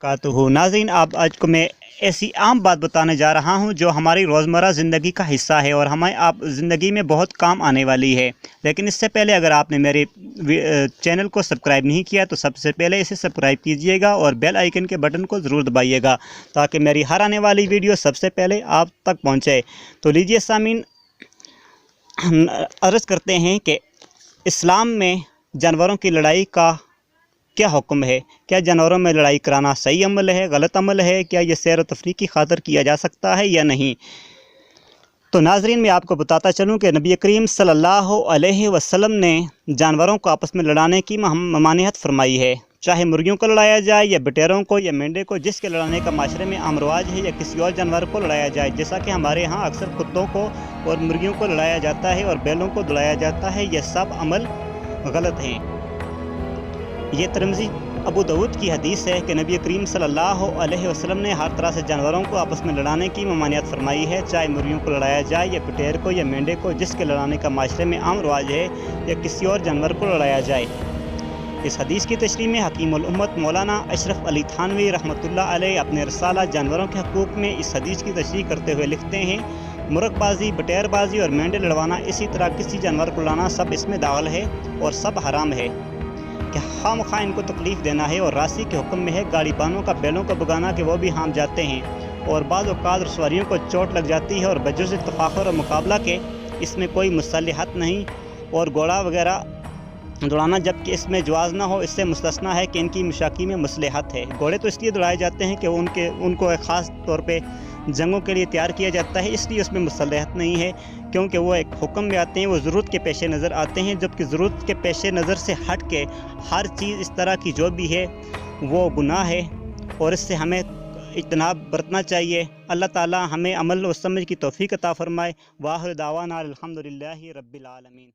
कातुहू नाज़रीन, आप आज को मैं ऐसी आम बात बताने जा रहा हूं जो हमारी रोज़मर्रा ज़िंदगी का हिस्सा है और हमें आप ज़िंदगी में बहुत काम आने वाली है। लेकिन इससे पहले अगर आपने मेरे चैनल को सब्सक्राइब नहीं किया तो सबसे पहले इसे सब्सक्राइब कीजिएगा और बेल आइकन के बटन को ज़रूर दबाइएगा ताकि मेरी हर आने वाली वीडियो सबसे पहले आप तक पहुँचे। तो लीजिए सामीन, अर्ज़ करते हैं कि इस्लाम में जानवरों की लड़ाई का क्या हुक्म है। क्या जानवरों में लड़ाई कराना सही अमल है, गलत अमल है? क्या ये सैर व तफरीह की खातिर किया जा सकता है या नहीं? तो नाज़रीन, मैं आपको बताता चलूँ कि नबी करीम सल्लल्लाहु अलैहि वसल्लम ने जानवरों को आपस में लड़ाने की ममानियत फरमाई है। चाहे मुर्गियों को लड़ाया जाए या बटेरों को या मेंढे को, जिसके लड़ाने का माशरे में आम रवाज है, या किसी और जानवर को लड़ाया जाए। जैसा कि हमारे यहाँ अक्सर कुत्तों को और मुर्गियों को लड़ाया जाता है और बैलों को दौड़ाया जाता है, यह सब अमल गलत हैं। ये तिरमिज़ी अबू दाऊद की हदीस है कि नबी करीम सल्लल्लाहु अलैहि वसल्लम ने हर तरह से जानवरों को आपस में लड़ाने की ममानियत फरमाई है। चाहे मुर्गियों को लड़ाया जाए या बटेर को या मेंढे को, जिसके लड़ाने का माशरे में आम रवाज है, या किसी और जानवर को लड़ाया जाए। इस हदीस की तशरीह में हकीमुल उम्मत मौलाना अशरफ अली थानवी रहमतुल्लाह अलैह अपने रसाला जानवरों के हकूक़ में इस हदीस की तशरीह करते हुए लिखते हैं, मुर्गबाजी, बटेरबाजी और मेंढे लड़वाना, इसी तरह किसी जानवर को लड़ाना, सब इसमें दाखिल है और सब हराम है कि खामखा इनको तकलीफ़ देना है। और रासी के हुक्म में है गाड़ी बानों का बैलों को भगाना कि वो भी हाम जाते हैं और बाज़ औक़ात रसवारियों को चोट लग जाती है और बजुज़ तफ़ाखुर और मुकाबला के इसमें कोई मुसल्लहत नहीं। और घोड़ा वगैरह दौड़ाना, जबकि इसमें जवाज़ ना हो, इससे मुस्तस्ना है कि इनकी मुशाकी में मसलहत है। घोड़े तो इसलिए दौड़ाए जाते हैं कि उनको एक ख़ास तौर पे जंगों के लिए तैयार किया जाता है, इसलिए उसमें मुसलहत नहीं है, क्योंकि वो एक हुक्म में आते हैं, वो ज़रूरत के पेश नज़र आते हैं। जबकि ज़रूरत के पेश नज़र से हट के हर चीज़ इस तरह की जो भी है वो गुनाह है और इससे हमें इज्तनाब बरतना चाहिए। अल्लाह ताला हमें अमल और समझ की तौफ़ीक़ अता फ़रमाए। वाहिर दावाना अल्हम्दुलिल्लाहि रब्बिल आलमीन।